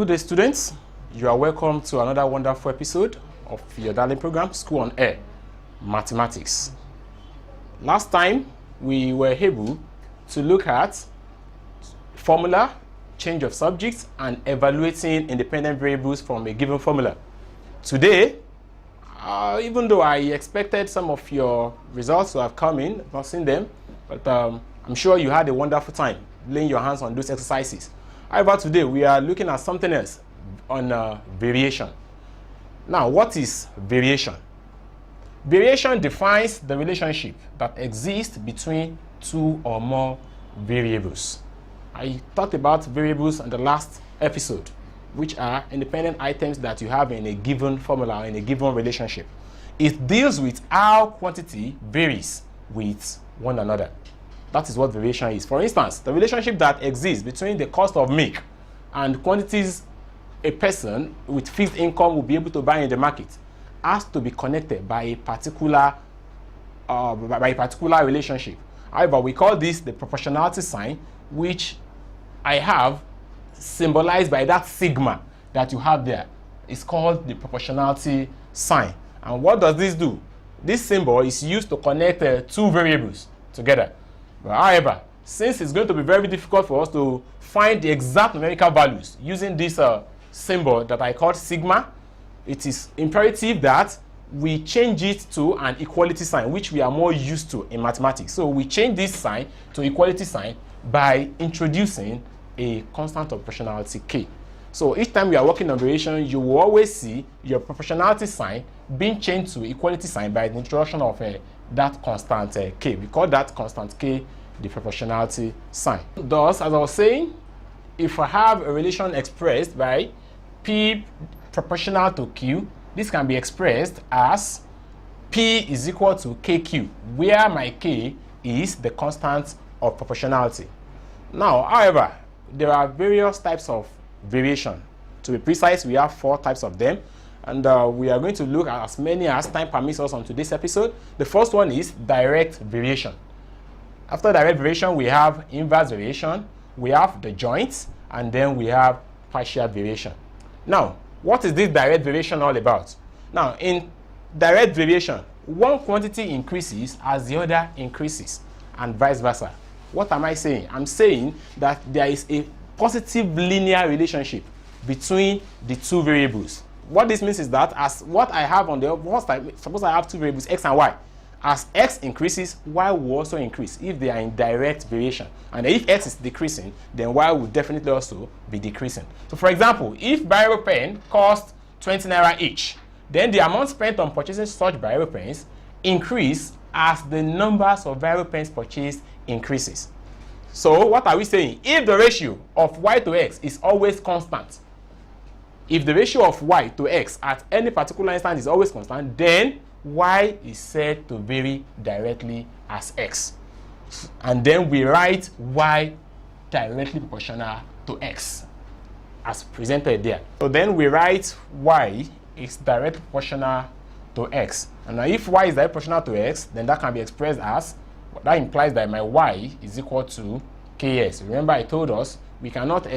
Good day, students. You are welcome to another wonderful episode of your darling program, School on Air, Mathematics. Last time, we were able to look at formula, change of subjects, and evaluating independent variables from a given formula. Today, even though I expected some of your results to have come in, I've not seen them, but I'm sure you had a wonderful time laying your hands on those exercises. However, today we are looking at something else on variation. Now, what is variation? Variation defines the relationship that exists between two or more variables. I talked about variables in the last episode, which are independent items that you have in a given formula or in a given relationship. It deals with how quantity varies with one another. That is what variation is. For instance, the relationship that exists between the cost of milk and quantities a person with fixed income will be able to buy in the market has to be connected by a particular relationship. However, we call this the proportionality sign, which I have symbolized by that sigma that you have there. It's called the proportionality sign. And what does this do? This symbol is used to connect two variables together. However, since it's going to be very difficult for us to find the exact numerical values using this symbol that I called sigma, it is imperative that we change it to an equality sign, which we are more used to in mathematics. So we change this sign to equality sign by introducing a constant of proportionality k. So each time we are working on variation, you will always see your proportionality sign being changed to equality sign by the introduction of that constant k. We call that constant k the proportionality sign. Thus, as I was saying, if I have a relation expressed by p proportional to q, this can be expressed as p is equal to kq, where my k is the constant of proportionality. Now, however, there are various types of variation. To be precise, we have 4 types of them, and we are going to look at as many as time permits us on today's episode. The first one is direct variation. After direct variation, we have inverse variation, we have the joint, and then we have partial variation. Now, what is this direct variation all about? Now, in direct variation, one quantity increases as the other increases, and vice versa. What am I saying? I'm saying that there is a positive linear relationship between the two variables. What this means is that as what I have on the first side, suppose I have two variables, x and y. As x increases, y will also increase if they are in direct variation. And if x is decreasing, then y will definitely also be decreasing. So for example, if biro pen costs 20 naira each, then the amount spent on purchasing such biro pens increase as the numbers of biro pens purchased increases. So what are we saying? If the ratio of y to x is always constant, if the ratio of y to x at any particular instant is always constant, then y is said to vary directly as x. And then we write y directly proportional to x as presented there. So then we write y is directly proportional to x. And now if y is directly proportional to x, then that can be expressed as, that implies that my y is equal to ks. Remember, I told us we cannot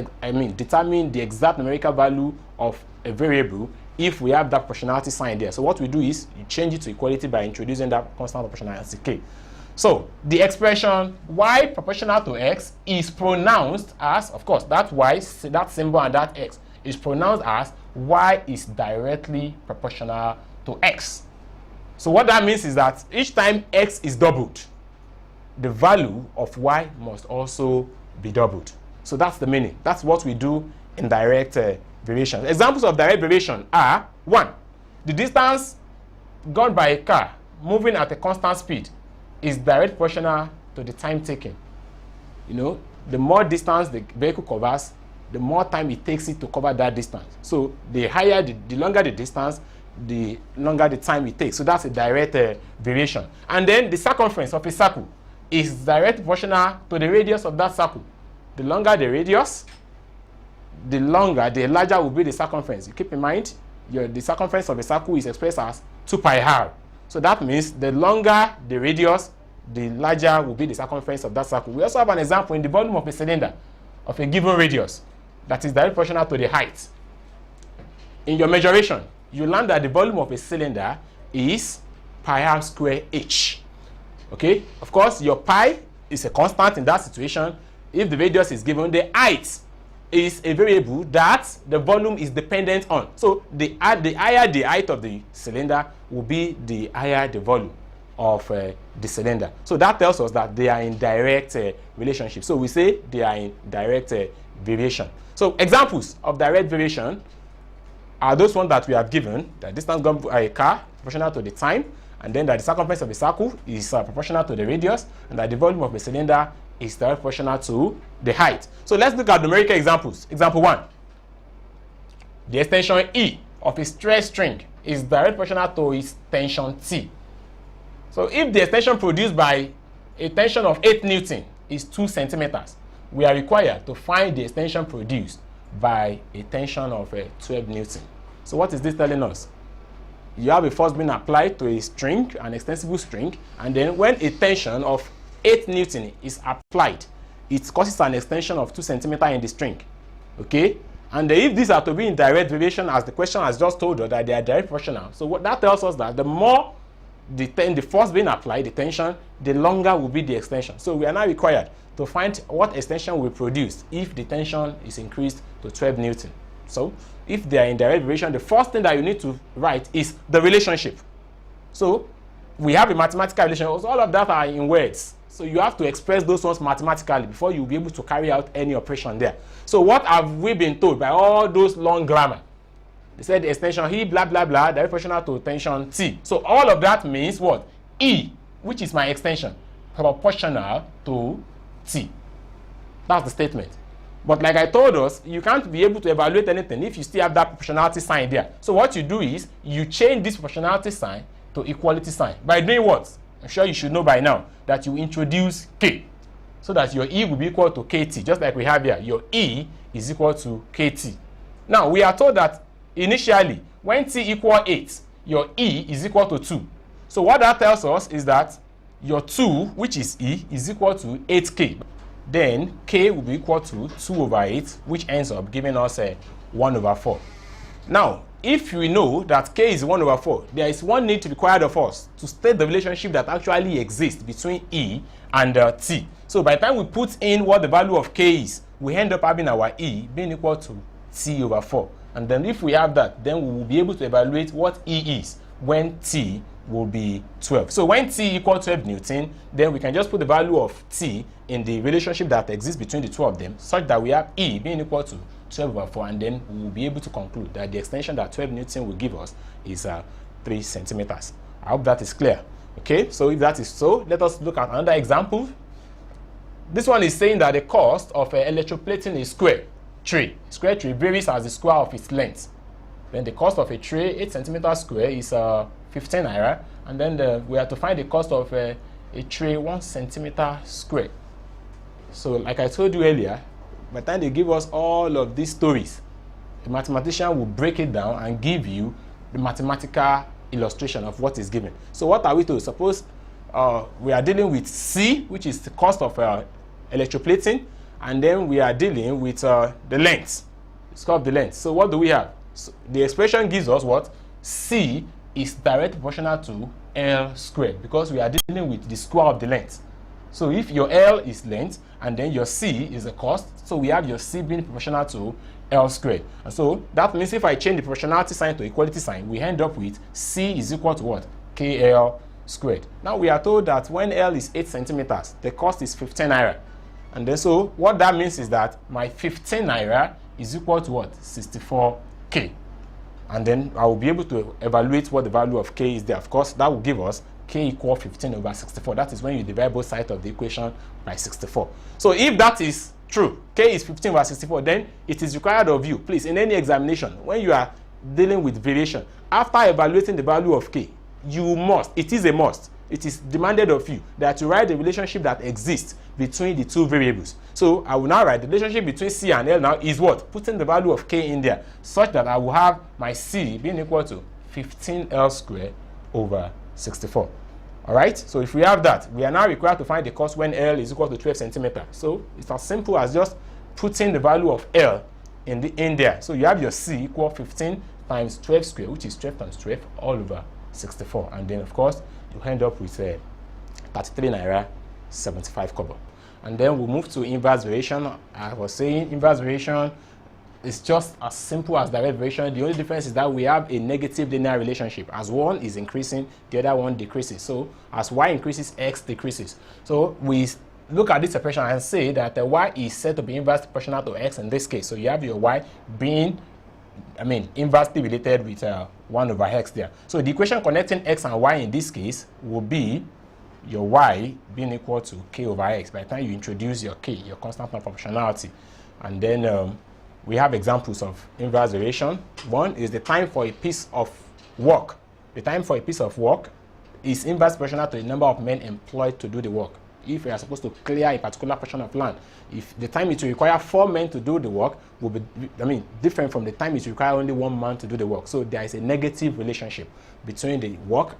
determine the exact numerical value of a variable if we have that proportionality sign there. So what we do is you change it to equality by introducing that constant proportionality k. So the expression y proportional to x is pronounced as, of course, that y, that symbol and that x is pronounced as y is directly proportional to x. So what that means is that each time x is doubled, the value of y must also be doubled. So that's the meaning. That's what we do in direct variation. Examples of direct variation are: 1. The distance gone by a car moving at a constant speed is direct proportional to the time taken. You know, the more distance the vehicle covers, the more time it takes it to cover that distance. So the higher, the longer the distance, the longer the time it takes. So that's a direct variation. And then the circumference of a circle is direct proportional to the radius of that circle. The longer the radius, the larger will be the circumference. You keep in mind, the circumference of a circle is expressed as 2 pi r. So that means the longer the radius, the larger will be the circumference of that circle. We also have an example in the volume of a cylinder of a given radius that is directly proportional to the height. in your measuration, you learn that the volume of a cylinder is pi r square h. Okay, of course, your pi is a constant in that situation. If the radius is given, the height is a variable that the volume is dependent on. So the higher the height of the cylinder will be the higher the volume of the cylinder. So that tells us that they are in direct relationship. So we say they are in direct variation. So examples of direct variation are those ones that we have given. The distance gone by a car proportional to the time, and then that the circumference of a circle is proportional to the radius, and that the volume of a cylinder is directly proportional to the height. So let's look at numerical examples. Example 1. The extension E of a stress string is directly proportional to its tension T. So if the extension produced by a tension of 8 Newton is 2 centimeters, we are required to find the extension produced by a tension of 12 Newton. So what is this telling us? You have a force being applied to a string, an extensible string, and then when a tension of 8 Newton is applied, it causes an extension of 2 centimeters in the string. Okay? And if these are to be in direct variation, as the question has just told us that they are direct proportional, so what that tells us that the more the force being applied, the tension, the longer will be the extension. So we are now required to find what extension will produce if the tension is increased to 12 Newton. So if they are in direct variation, the first thing that you need to write is the relationship. So we have a mathematical relationship. So all of that are in words. So you have to express those ones mathematically before you'll be able to carry out any operation there. So what have we been told by all those long grammar? They said the extension E, blah, blah, blah, direct proportional to tension T. So all of that means what? E, which is my extension, proportional to T. That's the statement. But like I told us, you can't be able to evaluate anything if you still have that proportionality sign there. So what you do is, you change this proportionality sign to equality sign. By doing what? I'm sure you should know by now that you introduce K, so that your E will be equal to KT, just like we have here. Your E is equal to KT. Now, we are told that initially, when T equals 8, your E is equal to 2. So what that tells us is that your 2, which is E, is equal to 8K. Then K will be equal to 2 over 8, which ends up giving us a 1 over 4. Now, if we know that K is 1 over 4, there is one need required of us to state the relationship that actually exists between E and T. So by the time we put in what the value of K is, we end up having our E being equal to T over 4. And then if we have that, then we will be able to evaluate what E is when T will be 12. So when T equals 12 Newton, then we can just put the value of T in the relationship that exists between the two of them, such that we have E being equal to 12 over 4, and then we will be able to conclude that the extension that 12 Newton will give us is 3 centimeters. I hope that is clear. Okay, so if that is so, let us look at another example. This one is saying that the cost of electroplating a square tray varies as the square of its length. Then the cost of a tray, 8 centimeters square, is 15 naira, and then we have to find the cost of a tray 1 centimeter square. So like I told you earlier, by the time they give us all of these stories, the mathematician will break it down and give you the mathematical illustration of what is given. So what are we to suppose we are dealing with C, which is the cost of electroplating, and then we are dealing with the length, the square of the length. So what do we have? So the expression gives us what? C is directly proportional to L squared, because we are dealing with the square of the length. So if your L is length and then your C is the cost, so we have your C being proportional to L squared. And so that means if I change the proportionality sign to equality sign, we end up with C is equal to what? KL squared. Now we are told that when L is 8 centimeters, the cost is 15 naira. And then so what that means is that my 15 naira is equal to what? 64K. And then I will be able to evaluate what the value of K is there. Of course, that will give us K equal 15 over 64. That is when you divide both sides of the equation by 64. So if that is true, K is 15 over 64, then it is required of you, please, in any examination, when you are dealing with variation, after evaluating the value of K, you must, it is a must, it is demanded of you that you write the relationship that exists between the two variables. So I will now write the relationship between C and L now is what? Putting the value of K in there, such that I will have my C being equal to 15L squared over 64. All right, so if we have that, we are now required to find the cost when L is equal to 12 centimeters. So it's as simple as just putting the value of L in there. So you have your C equal 15 times 12 square, which is 12 times 12 all over 64. And then, of course, you end up with 33 naira 75 kobo. And then we'll move to inverse variation. I was saying inverse variation is just as simple as direct variation. The only difference is that we have a negative linear relationship. As one is increasing, the other one decreases. So as y increases, x decreases. So we look at this expression and say that y is said to be inversely proportional to x in this case. So you have your y being, inversely related with 1 over x there. So the equation connecting x and y in this case will be your y being equal to k over x by the time you introduce your k, your constant proportionality. And then we have examples of inverse variation. One is the time for a piece of work. The time for a piece of work is inversely proportional to the number of men employed to do the work. If you are supposed to clear a particular portion of land, if the time it will require 4 men to do the work will be different from the time it will require only 1 man to do the work. So there is a negative relationship between the work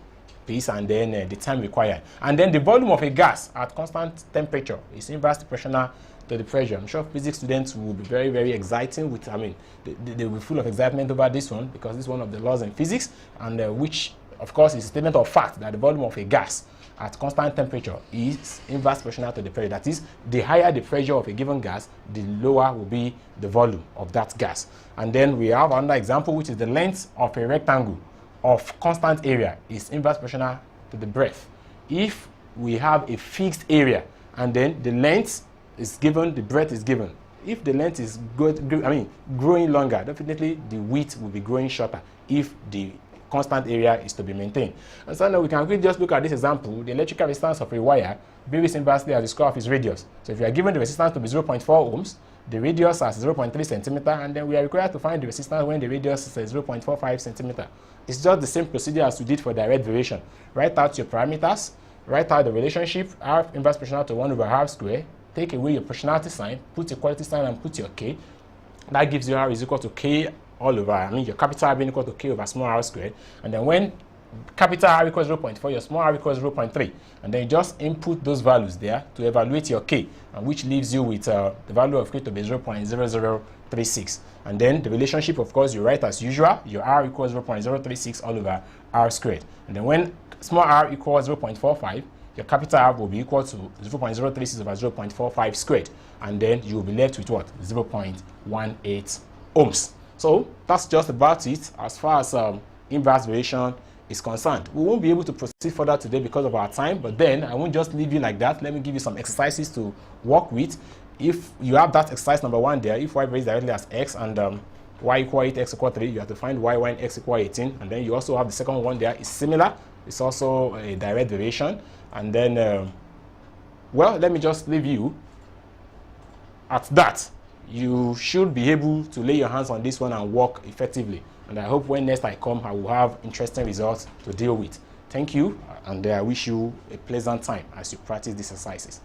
piece and then the time required. And then the volume of a gas at constant temperature is inversely proportional to the pressure. I'm sure physics students will be very, very exciting with, they will be full of excitement over this one because this is one of the laws in physics, and which, of course, is a statement of fact that the volume of a gas at constant temperature is inversely proportional to the pressure. That is, the higher the pressure of a given gas, the lower will be the volume of that gas. And then we have another example, which is the length of a rectangle of constant area is inversely proportional to the breadth. If we have a fixed area and then the length is given, the breadth is given. If the length is growing longer, definitely the width will be growing shorter if the constant area is to be maintained. And so now we can quickly just look at this example. The electrical resistance of a wire varies inversely as the square of its radius. So if you are given the resistance to be 0.4 ohms, the radius as 0.3 centimeter, and then we are required to find the resistance when the radius is 0.45 centimeter. It's just the same procedure as we did for direct variation. Write out your parameters, write out the relationship, R inverse proportional to 1 over R square, take away your proportionality sign, put your quantity sign and put your K. That gives you R is equal to K all over, your capital R being equal to K over small r squared. And then when capital R equals 0.4, your small r equals 0.3. And then you just input those values there to evaluate your K, and which leaves you with the value of K to be 0.0036. And then the relationship, of course, you write as usual, your R equals 0.036 all over R squared. And then when small r equals 0.45, your capital R will be equal to 0.036 over 0.45 squared. And then you will be left with what? 0.18 ohms. So that's just about it as far as inverse variation is concerned. We won't be able to proceed further today because of our time, but then I won't just leave you like that. Let me give you some exercises to work with. If you have that exercise number 1 there, if y varies directly as x and y equal 8, x equal 3, you have to find y when x equal 18. And then you also have the second one there. It's similar. It's also a direct variation. And then, well, let me just leave you at that. You should be able to lay your hands on this one and work effectively. And I hope when next I come, I will have interesting results to deal with. Thank you, and I wish you a pleasant time as you practice these exercises.